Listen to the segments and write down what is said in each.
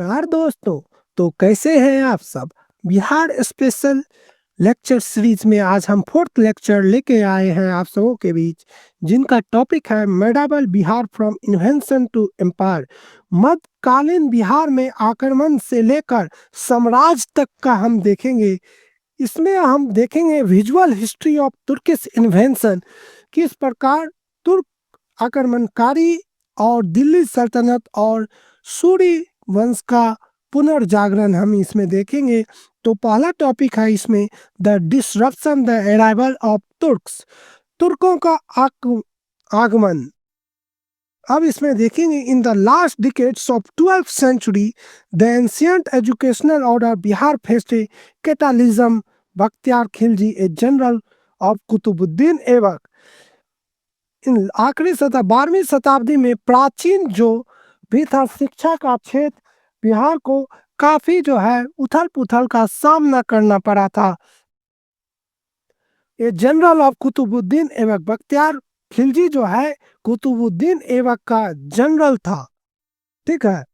नमस्कार दोस्तों। तो कैसे हैं आप सब। बिहार स्पेशल लेक्चर सीरीज में आज हम फोर्थ लेक्चर लेके आए हैं आप सबों के बीच, जिनका टॉपिक है medieval Bihar from invention to empire. मध्यकालीन बिहार में आक्रमण से लेकर साम्राज्य तक का हम देखेंगे। इसमें हम देखेंगे visual history of Turkish invention, किस प्रकार तुर्क आक्रमणकारी और दिल्ली सल्तनत और सूरी वंश का पुनर्जागरण हम इसमें देखेंगे। तो पहला टॉपिक है इसमें the disruption the arrival of Turks, तुर्कों का आगमन। अब इसमें देखेंगे in the last decades of 12th century the ancient educational order Bihar faced a cataclysm. Bakhtiyar Khilji a general of Qutbuddin Aibak. इन आखिरी 12वीं शताब्दी में प्राचीन जो भी था शिक्षा का क्षेत्र बिहार को काफी जो है उथल पुथल का सामना करना पड़ा था। ये जनरल ऑफ कुतुबुद्दीन ऐबक, बख्तियार खिलजी जो है कुतुबुद्दीन ऐबक का जनरल था, ठीक है।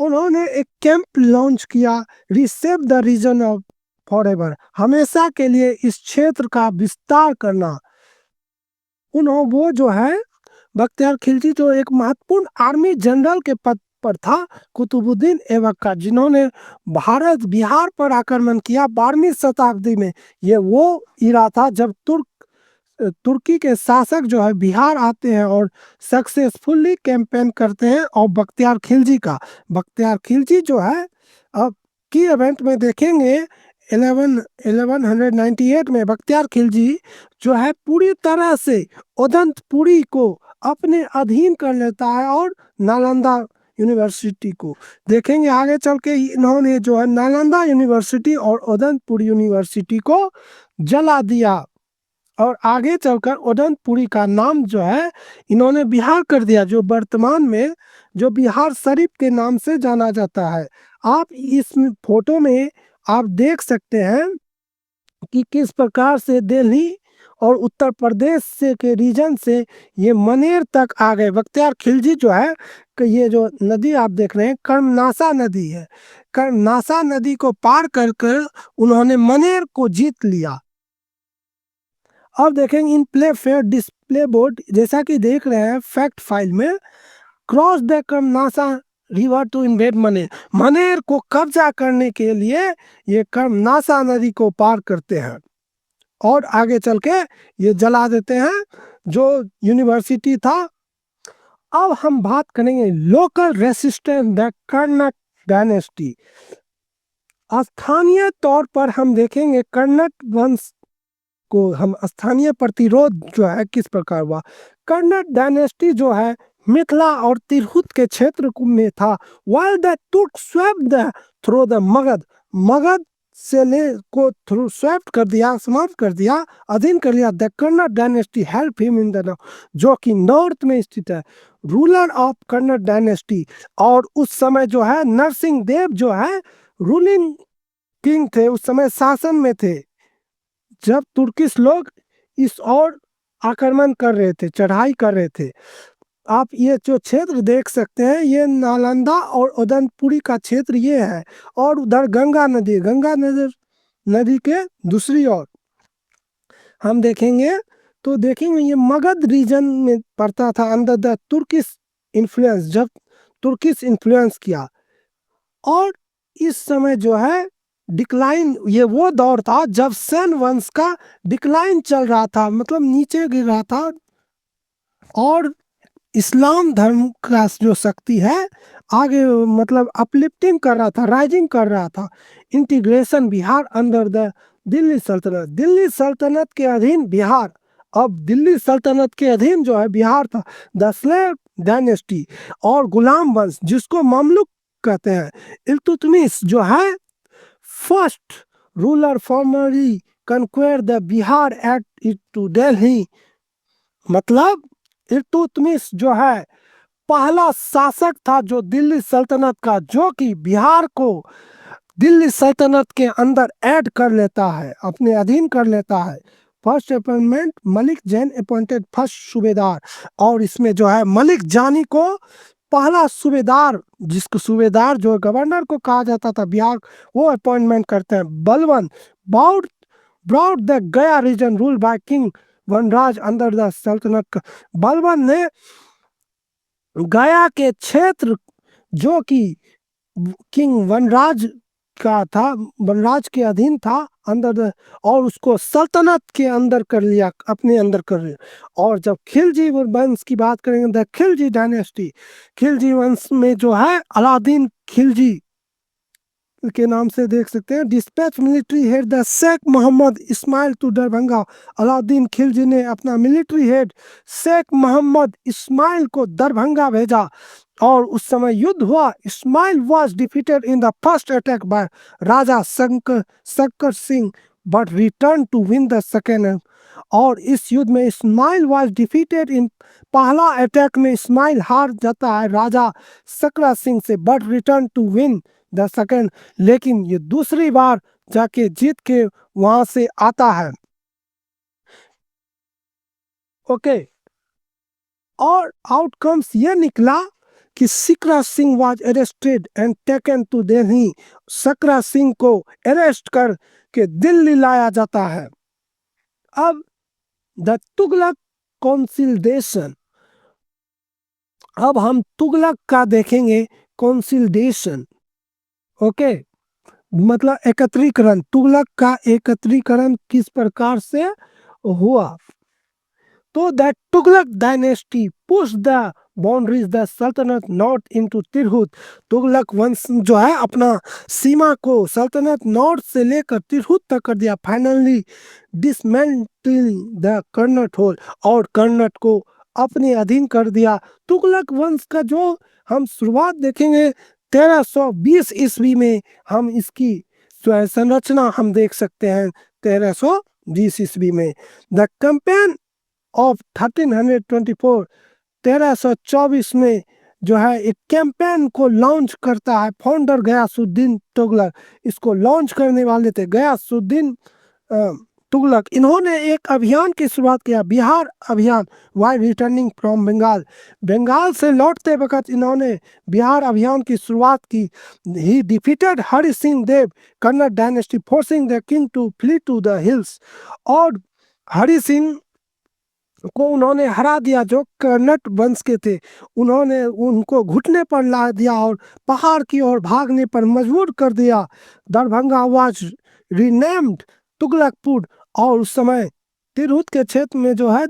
उन्होंने एक कैंप लॉन्च किया, रीसेप द रीजन ऑफ फॉरएवर, हमेशा के लिए इस क्षेत्र का विस्तार करना। वो जो है बख्तियार खिलजी जो एक महत्वपूर्ण आर्मी जनरल के पद पर था कुतुबुद्दीन ऐबक का, जिन्होंने भारत बिहार पर आक्रमण किया 12वीं शताब्दी में। ये वो इरा था जब तुर्की के शासक जो है बिहार आते हैं और सक्सेसफुली कैंपेन करते हैं। और बख्तियार खिलजी जो है अब की इवेंट में देखेंगे 1198 में बख्तियार खिलजी जो है पूरी तरह से उदंतपुरी को अपने अधीन कर लेता है और नालंदा यूनिवर्सिटी को देखेंगे आगे चल के। इन्होंने जो है नालंदा यूनिवर्सिटी और उदंतपुर यूनिवर्सिटी को जला दिया और आगे चलकर उदंतपुरी का नाम जो है इन्होंने बिहार कर दिया, जो वर्तमान में जो बिहार शरीफ के नाम से जाना जाता है। आप इस फोटो में आप देख सकते हैं कि किस प्रकार से दिल्ली और उत्तर प्रदेश से के रीजन से ये मनेर तक आ गए। बख्तियार खिलजी जो है कि ये जो नदी आप देख रहे हैं कर्मनासा नदी है, कर्मनासा नदी को पार कर कर उन्होंने मनेर को जीत लिया। अब देखेंगे in play fair display board, जैसा कि देख रहे हैं फैक्ट फाइल में, cross the Karmanasa river to invade Maner, Maner को कब्जा करने के लिए ये कर्मनासा नदी को पार करते हैं और आगे चल के ये जला देते हैं जो यूनिवर्सिटी था। अब हम बात करेंगे local resistance the Karnat dynasty. स्थानीय तौर पर हम देखेंगे कर्नक वंश को, हम स्थानीय प्रतिरोध जो है किस प्रकार हुआ। कर्नक डायनेस्टी जो है मिथिला और तिरहुत के क्षेत्र में था। while the Turks swept through the Magadh से ले को थ्रू स्वेप्ट कर दिया, समाप्त कर दिया, अधीन कर लिया। The Karnat dynasty help him in the, जो कि नॉर्थ में स्थित है, रूलर ऑफ कर्नक डायनेस्टी। और उस समय जो है नरसिंह देव जो है रूलिंग किंग थे, उस समय शासन में थे जब तुर्किश लोग इस ओर आक्रमण कर रहे थे, चढ़ाई कर रहे थे। आप ये जो क्षेत्र देख सकते हैं ये नालंदा और उदंतपुरी का क्षेत्र ये है, और उधर गंगा नदी के दूसरी ओर हम देखेंगे तो देखेंगे ये मगध रीजन में पड़ता था अंडर द तुर्किश इन्फ्लुएंस, जब तुर्किश इन्फ्लुएंस किया। और इस समय जो है डिक्लाइन, ये वो दौर था जब सेन वंश का डिक्लाइन चल रहा था, मतलब नीचे गिर रहा था, और इस्लाम धर्म का जो शक्ति है आगे मतलब अपलिफ्टिंग कर रहा था, राइजिंग कर रहा था। Integration Bihar under the Delhi सल्तनत, दिल्ली सल्तनत के अधीन बिहार, अब दिल्ली सल्तनत के अधीन जो है बिहार था। द स्लेव डायनेस्टी और गुलाम वंश जिसको ममलुक कहते हैं। इल्तुतमिश जो है first ruler formally conquer the Bihar at it to Delhi, मतलब इल्तुतमिश जो है पहला शासक था जो दिल्ली सल्तनत का, जो कि बिहार को दिल्ली सल्तनत के अंदर ऐड कर लेता है, अपने अधीन कर लेता है। First appointment Malik Jain appointed first सूबेदार, और इसमें जो है मलिक जानी को पहला सूबेदार, जिसको सूबेदार जो गवर्नर को कहा जाता था बिहार, वो अपॉइंटमेंट करते हैं। Balban bowed broad the Gaya region rule by king Vanraj under the sultanate. Balban ने गया के क्षेत्र जो कि किंग वनराज का था, वनराज के अधीन था, अंदर और उसको सल्तनत के अंदर कर लिया, अपने अंदर कर लिया। और जब खिलजी वंश की बात करेंगे, द खिलजी डायनेस्टी, खिलजी वंश में जो है अलाउद्दीन खिलजी के नाम से देख सकते हैं। Dispatch military head the Sheikh Mohammad Ismail to Darbhanga. Alauddin Khilji ने अपना मिलिट्री हेड शेख मोहम्मद इस्माइल को दरभंगा भेजा और उस समय युद्ध हुआ। Ismail was defeated in the first attack by Raja Shakkar Singh but return to win the second. और इस युद्ध में इस्माइल वाज डिफीटेड इन, पहला अटैक में इस्माइल हार जाता है राजा शक्कर सिंह से, but return to win the second, लेकिन ये दूसरी बार जाके जीत के वहां से आता है। ओके, और आउटकम्स ये निकला कि Sikra Singh was arrested and taken to Delhi. Sakra Singh को अरेस्ट कर के दिल्ली लाया जाता है। अब द तुगलक कॉन्सिलिडेशन, अब हम तुगलक का देखेंगे कॉन्सिलिडेशन। ओके, मतलब एकत्रीकरण, तुगलक का एकत्रीकरण किस प्रकार से हुआ। तो that Tughlaq dynasty push the boundaries the सल्तनत नॉर्थ इनटू तिरहुत। तुगलक वंश जो है अपना सीमा को सल्तनत नॉर्थ से लेकर तिरहुत तक कर दिया। फाइनली डिसमेंटलिंग द कर्नट होल, और कर्नट को अपने अधीन कर दिया। तुगलक वंश का जो हम शुरुआत देखेंगे 1320 ईस्वी में, हम इसकी जो है संरचना हम देख सकते हैं 1320 ईस्वी में। द कैंपेन ऑफ 1324, 1324 में जो है एक कैंपेन को लॉन्च करता है फाउंडर गयासुद्दीन तुगलक। इसको लॉन्च करने वाले थे गयासुद्दीन तुगलक। इन्होंने एक अभियान की शुरुआत किया, बिहार अभियान, while returning from Bengal. Bengal से लौटते वक्त इन्होंने बिहार अभियान की शुरुआत की। ही defeated Hari Singh Dev Kannada dynasty forcing the king to flee to the hills. और हरि सिंह को उन्होंने हरा दिया जो कर्नट वंश के थे, उन्होंने उनको घुटने पर ला दिया और पहाड़ की ओर भागने पर मजबूर कर दिया। दरभंगा वाज रीनेम्ड तुगलकपुर, और उस समय तिरहुत के क्षेत्र में जो है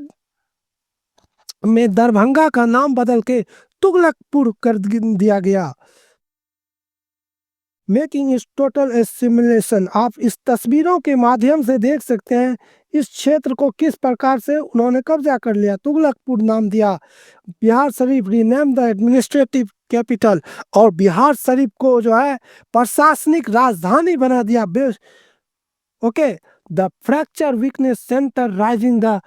में दरभंगा का नाम बदल के तुगलकपुर कर दिया गया। मेकिंग इस टोटल एसिमिलेशन, आप इस तस्वीरों के माध्यम से देख सकते हैं इस क्षेत्र को किस प्रकार से उन्होंने कब्जा कर लिया। तुगलकपुर नाम दिया। Bihar Sharif rename the administrative capital, और बिहार शरीफ को जो है प्रशासनिक राजधानी बना दिया। Okay, the fracture weakness centre rising the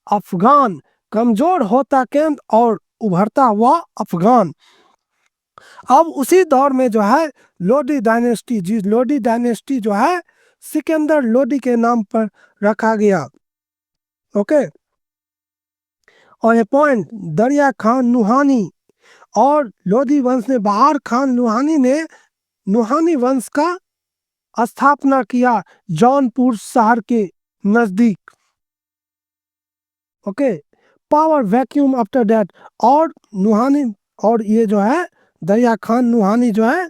Afghan, कमजोर होता केंद्र और उभरता हुआ अफगान। अब उसी दौर में जो है लोडी डायनेस्टी, जी लोडी डायनेस्टी जो है सिकंदर लोडी के नाम पर रखा गया। ओके, और ये पॉइंट दरिया खान नुहानी और लोधी वंश ने, बहार खान नुहानी ने नुहानी वंश का स्थापना किया जौनपुर शहर के नजदीक। Okay, power vacuum after that, और नुहानी, और ये जो है दरिया खान नुहानी जो है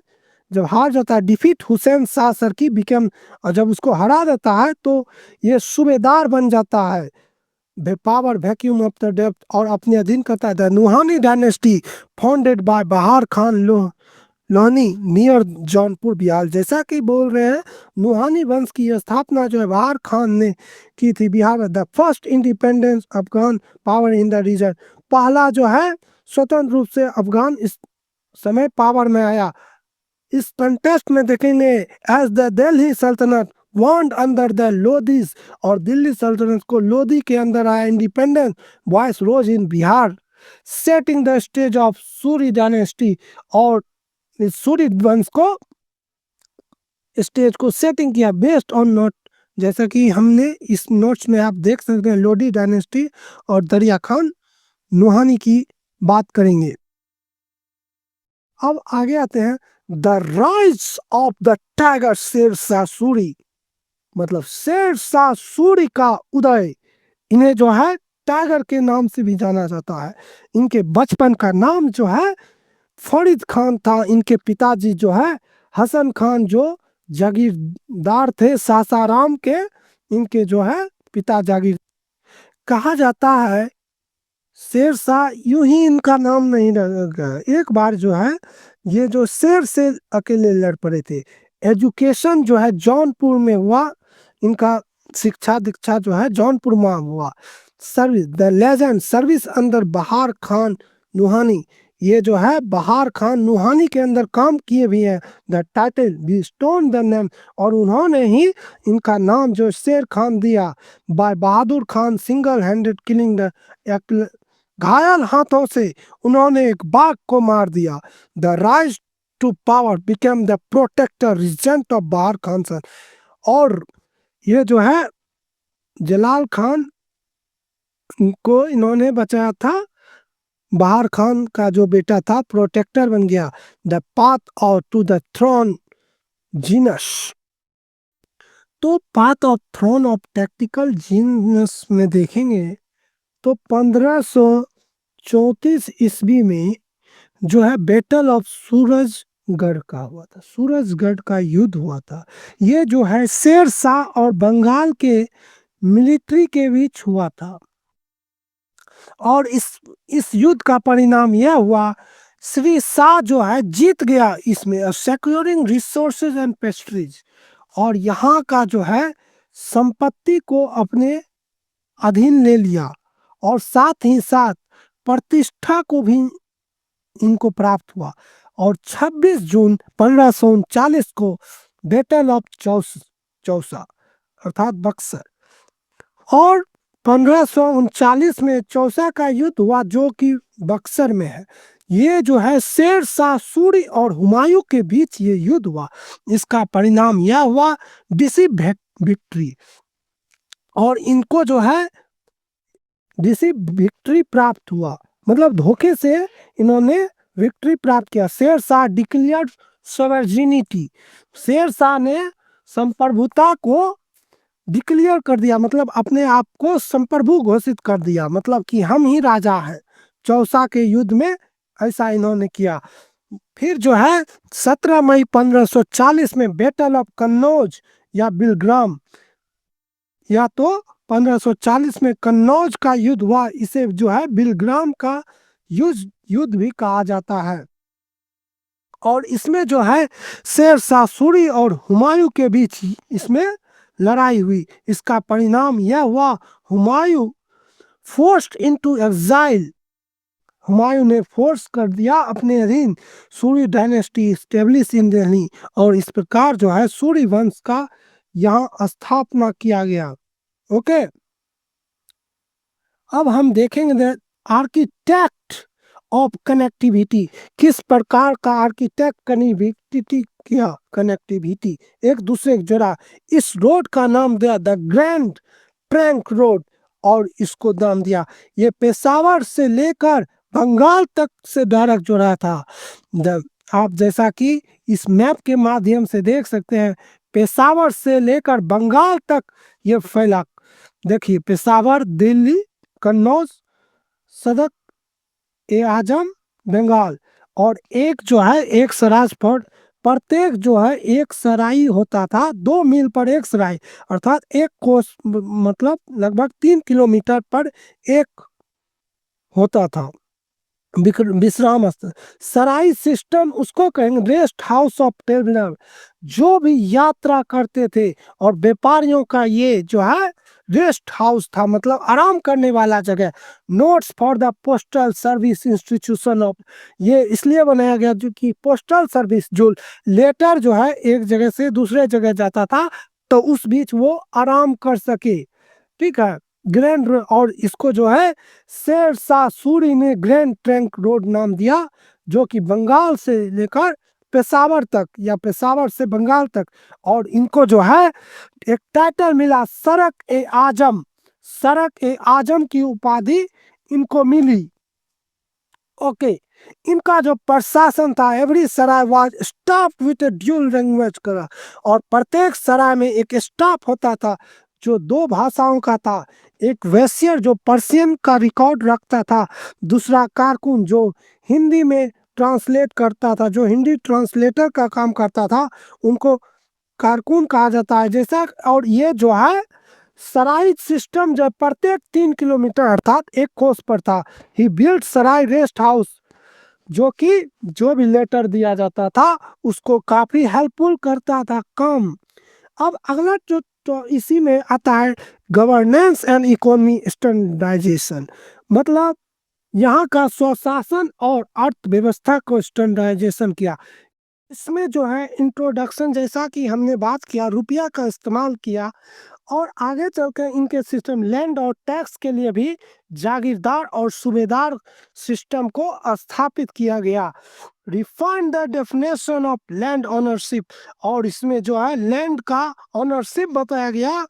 जब हार जाता है, डिफीट हुसैन शाह सरकी बिकम, और जब उसको हरा देता है तो ये सूबेदार बन जाता है। Power vacuum of the depth, और अपने अधीन करता है। The Nuhani dynasty founded by बहार खान लोहनी नियर जौनपुर बिहार। जैसा कि बोल रहे हैं नुहानी वंश की स्थापना जो है बहार खान ने की थी बिहार में। The first independence Afghan power in the region, पहला जो है स्वतंत्र रूप से अफगान इस समय पावर में आया। इस कंटेस्ट में देखेंगे एज द दिल्ली सल्तनत वॉन्ड अंडर द लोधीज, और दिल्ली सल्तनत को लोधी के अंदर आया independence voice rose in Bihar, setting the stage of Suri dynasty, और इस सूरी वंश को स्टेज को सेटिंग किया बेस्ड ऑन नोट, जैसा कि हमने इस नोट्स में आप देख सकते हैं लोधी डायनेस्टी और दरिया खान नुहानी की बात करेंगे। अब आगे आते हैं, the rise of the tiger Sher Shah Suri, मतलब शेर शाह सूरी का उदय। इन्हें जो है टाइगर के नाम से भी जाना जाता है। इनके बचपन का नाम जो है फरीद खान था। इनके पिताजी जो है हसन खान, जो जागीरदार थे सासाराम के, इनके जो है पिता जागीर। कहा जाता है शेर शाह यूं ही इनका नाम नहीं रखा। एक बार जो है ये जो शेर से अकेले लड़ पड़े थे। एजुकेशन जो है जौनपुर में हुआ, इनका शिक्षा दीक्षा जो है जौनपुर में हुआ। सर्विस द लेजेंड सर्विस अंदर बहार खान नुहानी, ये जो है बहार खान नुहानी के अंदर काम किए भी हैं। The title bestowed the name, और उन्होंने ही इनका नाम जो शेर खान दिया। By Bahadur Khan single handed killing the, घायल हाथों से उन्होंने एक बाघ को मार दिया। The rise to power became the protector regent of Bahar Khan सन, और ये जो है जलाल खान को इन्होंने बचाया था। बहार खान का जो बेटा था प्रोटेक्टर बन गया। द पाथ और टू द थ्रोन जीनस, तो path of throne of tactical genius में देखेंगे तो 1534 ईस्वी में जो है बैटल ऑफ सूरजगढ़ का हुआ था। सूरजगढ़ का युद्ध हुआ था। ये जो है शेर शाह और बंगाल के मिलिट्री के बीच हुआ था। और इस युद्ध का परिणाम यह हुआ, श्री शाह जो है जीत गया इसमें, सेक्योरिंग रिसोर्सेज एंड पेस्ट्रीज, और यहाँ का जो है संपत्ति को अपने अधीन ले लिया, और साथ ही साथ प्रतिष्ठा को भी इनको प्राप्त हुआ। और 26 जून 1539 को बैटल ऑफ चौसा अर्थात बक्सर, और 1539 में चौसा का युद्ध हुआ जो कि बक्सर में है। ये जो है शेर शाह सूरी और हुमायूं के बीच ये युद्ध हुआ। इसका परिणाम यह हुआ डिसिव विक्ट्री, और इनको जो है डिसिव विक्ट्री प्राप्त हुआ, मतलब धोखे से इन्होंने विक्ट्री प्राप्त किया। शेर शाह डिक्लेयर्ड सोवर्जिनिटी, शेर शाह ने संप्रभुता को डिक्लेयर कर दिया, मतलब अपने आप को संप्रभु घोषित कर दिया, मतलब कि हम ही राजा हैं। चौसा के युद्ध में ऐसा इन्होंने किया। फिर जो है 17 मई 1540 में बैटल ऑफ कन्नौज या बिलग्राम, या तो 1540 में कन्नौज का युद्ध हुआ, इसे जो है बिलग्राम का युद्ध भी कहा जाता है। और इसमें जो है शेर शाह सूरी और हुमायूं के बीच इसमें लड़ाई हुई। इसका परिणाम यह हुआ, Humayun forced into exile, Humayun ने फोर्स कर दिया अपने अधीन Suri dynasty establish in Delhi, और इस प्रकार जो है सूरी वंश का यहाँ स्थापना किया गया। ओके, अब हम देखेंगे आर्किटेक्ट ऑफ कनेक्टिविटी, किस प्रकार का आर्किटेक्ट कनेक्टिविटी किया, कनेक्टिविटी एक दूसरे के जोड़ा। इस रोड का नाम दिया द ग्रैंड ट्रंक रोड, और इसको नाम दिया, ये पेशावर से लेकर बंगाल तक से डायरेक्ट जोड़ा था। आप जैसा कि इस मैप के माध्यम से देख सकते हैं, पेशावर से लेकर बंगाल तक ये फैला। देखिए पेशावर, दिल्ली, कन्नौज, सदक ए आजम, बंगाल, और एक जो है एक सराज पर, प्रत्येक जो है एक सराई होता था, 2 मील पर एक सराई, अर्थात एक कोस मतलब लगभग 3 किलोमीटर पर एक होता था विश्राम स्थल। सराई सिस्टम उसको कहेंगे रेस्ट हाउस ऑफ ट्रेवलर, जो भी यात्रा करते थे और व्यापारियों का ये जो है रेस्ट हाउस था, मतलब आराम करने वाला जगह। Notes for the postal service institution of, ये इसलिए बनाया गया जो कि पोस्टल सर्विस जो लेटर जो है एक जगह से दूसरे जगह जाता था, तो उस बीच वो आराम कर सके। ठीक है, ग्रैंड, और इसको जो है शेर शाह सूरी ने ग्रैंड ट्रंक रोड नाम दिया, जो कि बंगाल से लेकर पेशावर तक या पेशावर से बंगाल तक। और इनको जो है एक टाइटल मिला सड़क ए आजम, सड़क ए आजम की उपाधि इनको मिली। ओके, इनका जो प्रशासन था, every Sarai was staff with a dual language करा, और प्रत्येक सराय में एक स्टाफ होता था जो दो भाषाओं का था। एक वैश्यर जो पर्शियन का रिकॉर्ड रखता था, दूसरा कारकुन जो हिंदी में ट्रांसलेट करता था, जो हिंदी ट्रांसलेटर का काम करता था, उनको कारकुन कहा जाता है। जैसा, और ये जो है सराय सिस्टम जब प्रत्येक 3 किलोमीटर अर्थात एक कोस पर था। ही बिल्ड सराय रेस्ट हाउस, जो कि जो भी लेटर दिया जाता था उसको काफी हेल्पफुल करता था काम। अब अगला जो तो इसी में आता है गवर्नेंस एंड इकोनॉमी स्टैंडर्डाइजेशन, मतलब यहाँ का स्वशासन और अर्थव्यवस्था को स्टैंडर्डाइजेशन किया। इसमें जो है इंट्रोडक्शन, जैसा कि हमने बात किया, रुपया का इस्तेमाल किया, और आगे चलकर इनके सिस्टम लैंड और टैक्स के लिए भी जागीरदार और सूबेदार सिस्टम को स्थापित किया गया। Refine the definition of land ownership, और इसमें जो है लैंड का ओनरशिप बताया गया,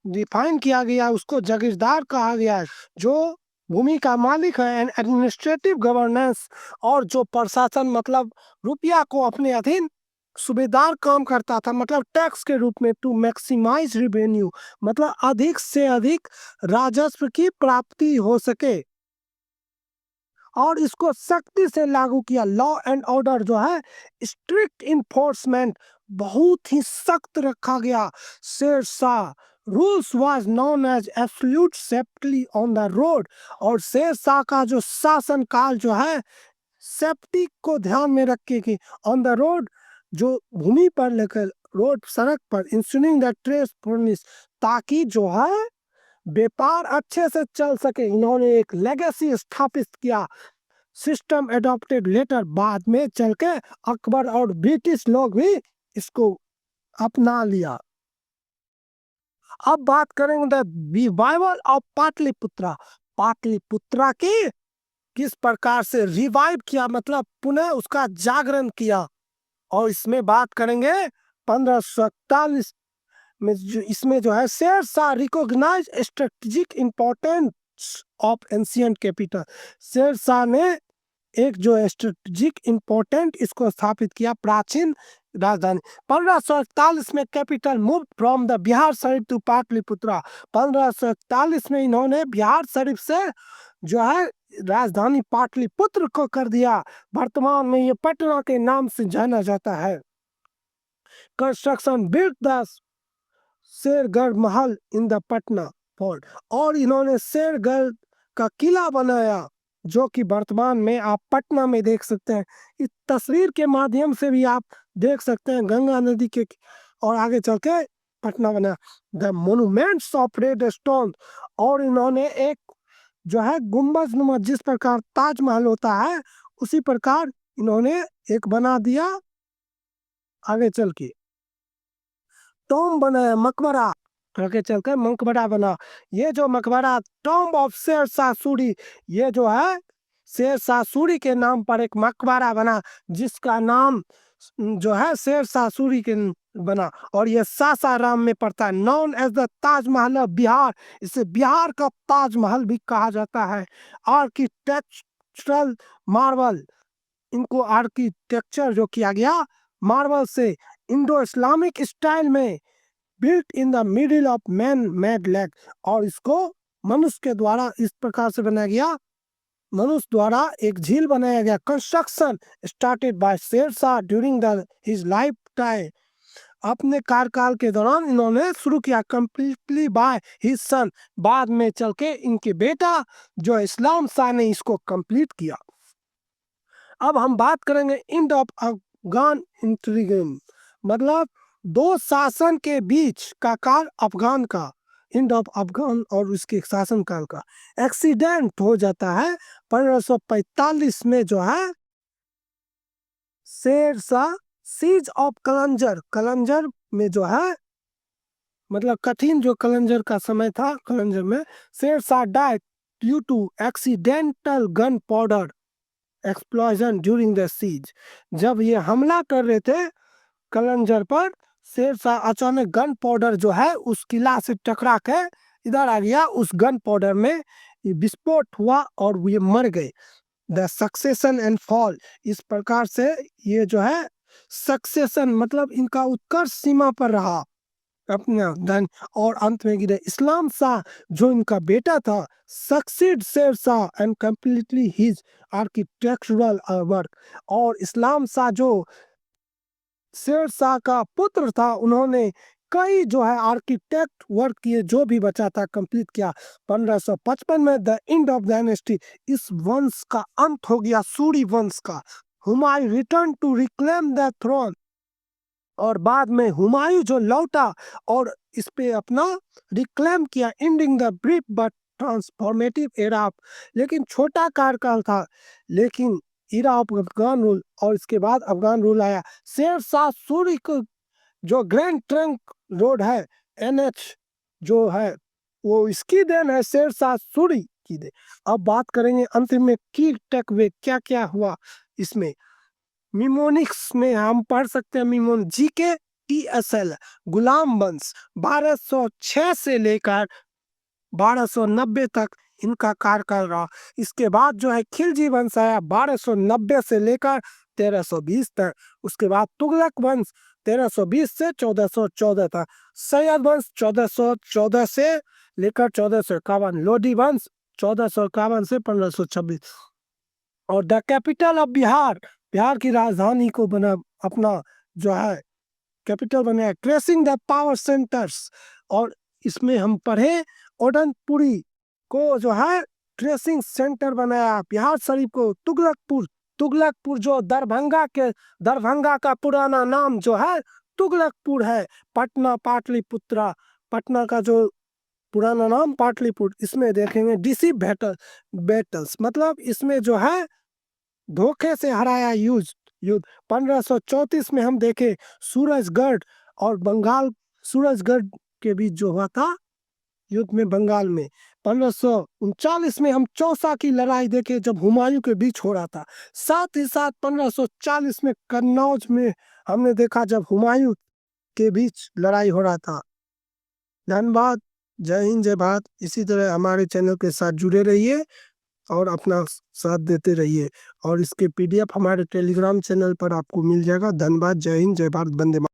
डिफाइन किया गया, उसको जागीरदार कहा गया है, जो भूमि का मालिक है। एंड एडमिनिस्ट्रेटिव गवर्नेंस, और जो प्रशासन मतलब रुपया को अपने अधीन सूबेदार काम करता था, मतलब टैक्स के रूप में, टू मैक्सिमाइज रिवेन्यू, मतलब अधिक से अधिक राजस्व की प्राप्ति हो सके, और इसको सख्ती से लागू किया। लॉ एंड ऑर्डर जो है, स्ट्रिक्ट इन्फोर्समेंट, बहुत ही सख्त रखा गया। Sher Shah rules was known as absolute safety on the road, और शेरशाह का जो शासन काल जो है सेफ्टी को ध्यान में रख के कि ऑन द रोड, जो भूमि पर लेकर रोड सड़क पर, इंश्योरिंग द ट्रेड फर्निश, ताकि जो है व्यापार अच्छे से चल सके। इन्होंने एक लेगेसी स्थापित किया, सिस्टम एडॉप्टेड लेटर, बाद में चल के अकबर और ब्रिटिश लोग भी इसको अपना लिया। अब बात करेंगे the revival of Pataliputra, Pataliputra की किस प्रकार से रिवाइव किया, मतलब पुनः उसका जागरण किया। और इसमें बात करेंगे 1541 में, इसमें जो है Sher Shah recognize strategic importance of ancient capital, Sher Shah ने एक जो स्ट्रेटेजिक इंपॉर्टेंट इसको स्थापित किया, प्राचीन राजधानी। 1541 में capital move from the Bihar Sharif to Pataliputra, 1541 में इन्होंने बिहार शरीफ से जो है राजधानी पाटलिपुत्र को कर दिया। वर्तमान में ये पटना के नाम से जाना जाता है। Construction build the Shergarh Mahal in the Patna fort, और इन्होंने शेरगढ़ का किला बनाया, जो कि वर्तमान में आप पटना में देख सकते हैं। इस तस्वीर के माध्यम से भी आप देख सकते हैं गंगा नदी के, और आगे चल के पटना बना। The monuments of red stone, और इन्होंने एक जो है गुम्बज नुमा, जिस प्रकार ताजमहल होता है उसी प्रकार इन्होंने एक बना दिया। आगे चल के टॉम बनाया, मकबरा, आगे चलकर मकबरा बना। ये जो मकबरा टॉम ऑफ शेरशाह सूरी, ये जो है शेरशाह सूरी के नाम पर एक मकबरा बना, जिसका नाम जो है शेरशाह सूरी के बना, और ये सासाराम में पड़ता है। Known as the Taj Mahal of Bihar, इसे बिहार का ताजमहल भी कहा जाता है। आर्किटेक्चरल मार्वल, इनको आर्किटेक्चर जो किया गया मार्बल से, इंडो इस्लामिक स्टाइल में, built in the middle of man made lake, और इसको मनुष्य के द्वारा इस प्रकार से बनाया गया, मनुष्य द्वारा एक झील बनाया गया। Construction started by Sher Shah during the his life time, अपने कार्यकाल के दौरान इन्होंने शुरू किया। कंप्लीटली बाय हिज सन, बाद में चल के इनके बेटा जो इस्लाम शाह ने इसको कंप्लीट किया। अब हम बात करेंगे इंड ऑफ अफगान इंट्रीगन, मतलब दो शासन के बीच का काल अफगान का, इंड ऑफ अफगान और उसके शासन काल का। एक्सीडेंट हो जाता है 1545 में, जो है शेरशाह सीज ऑफ कलंजर, कलंजर में जो है मतलब कठिन जो कलंजर का समय था, कलंजर में Sher Shah died due to accidental gun powder explosion during the siege. जब ये हमला कर रहे थे कलंजर पर, शेरशाह अचानक गन पाउडर जो है उस किला से टकरा के इधर आ गया, उस गन पाउडर में विस्फोट हुआ और ये मर गए। द सक्सेशन एंड फॉल, इस प्रकार से ये जो है सक्सेशन मतलब इनका उत्कर्ष सीमा पर रहा अपना धन और अंत में गिरे। इस्लाम शाह जो इनका बेटा था succeed Sher Shah and completely his architectural work, और इस्लाम शाह जो शेर शाह का पुत्र था उन्होंने कई जो है आर्किटेक्ट वर्क किए, जो भी बचा था कंप्लीट किया। 1555 में द एंड ऑफ डायनेस्टी, इस वंश का अंत हो गया, सूरी वंश का। Humayun return to reclaim the throne, और बाद में हुमायूं जो लौटा और इस पे अपना रिक्लेम किया, ending the brief but transformative era, लेकिन छोटा कार्यकाल था, लेकिन इरा ऑफ अफगान रूल, और इसके बाद अफगान रूल आया। शेर शाह सूरी को जो ग्रैंड ट्रंक रोड है एनएच जो है वो इसकी देन है, शेर शाह सूरी की देन। अब बात करेंगे अंतिम में की टेक वे क्या क्या हुआ इसमें। मिमोनिक्स में हम पढ़ सकते हैं मिमोन जी के टीएसएल गुलाम वंश 1206 से लेकर 1290 तक इनका कार्यकाल रहा। इसके बाद जो है खिलजी वंश आया 1290 से लेकर 1320 तक। उसके बाद तुगलक वंश 1320 से 1414 तक। सैयद वंश 1414 से लेकर 1451। लोधी वंश 1451 से 1526। और the capital of Bihar, Bihar की राजधानी को बना अपना जो है कैपिटल बनाया, ट्रेसिंग द पावर सेंटर्स, और इसमें हम पढ़े ओडनपुरी को जो है ट्रेसिंग सेंटर बनाया, बिहार शरीफ को तुगलकपुर, तुगलकपुर जो दरभंगा का पुराना नाम जो है तुगलकपुर है। पटना पाटलिपुत्रा, पटना का जो पुराना नाम पाटलिपुत्र। इसमें देखेंगे डिसी बैटल्स मतलब इसमें जो है धोखे से हराया युद्ध। 1534 में हम देखे सूरजगढ़ और बंगाल, सूरजगढ़ के बीच जो हुआ था युद्ध में बंगाल में। 1539 में हम चौसा की लड़ाई देखे जब हुमायूं के बीच हो रहा था। साथ ही साथ 1540 में कन्नौज में हमने देखा जब हुमायूं के बीच लड़ाई हो रहा था। धन्यवाद, जय हिंद जय भारत। इसी तरह हमारे चैनल के साथ जुड़े रहिए और अपना साथ देते रहिए, और इसके पीडीएफ हमारे टेलीग्राम चैनल पर आपको मिल जाएगा। धन्यवाद, जय हिंद जय भारत, वंदे मातरम।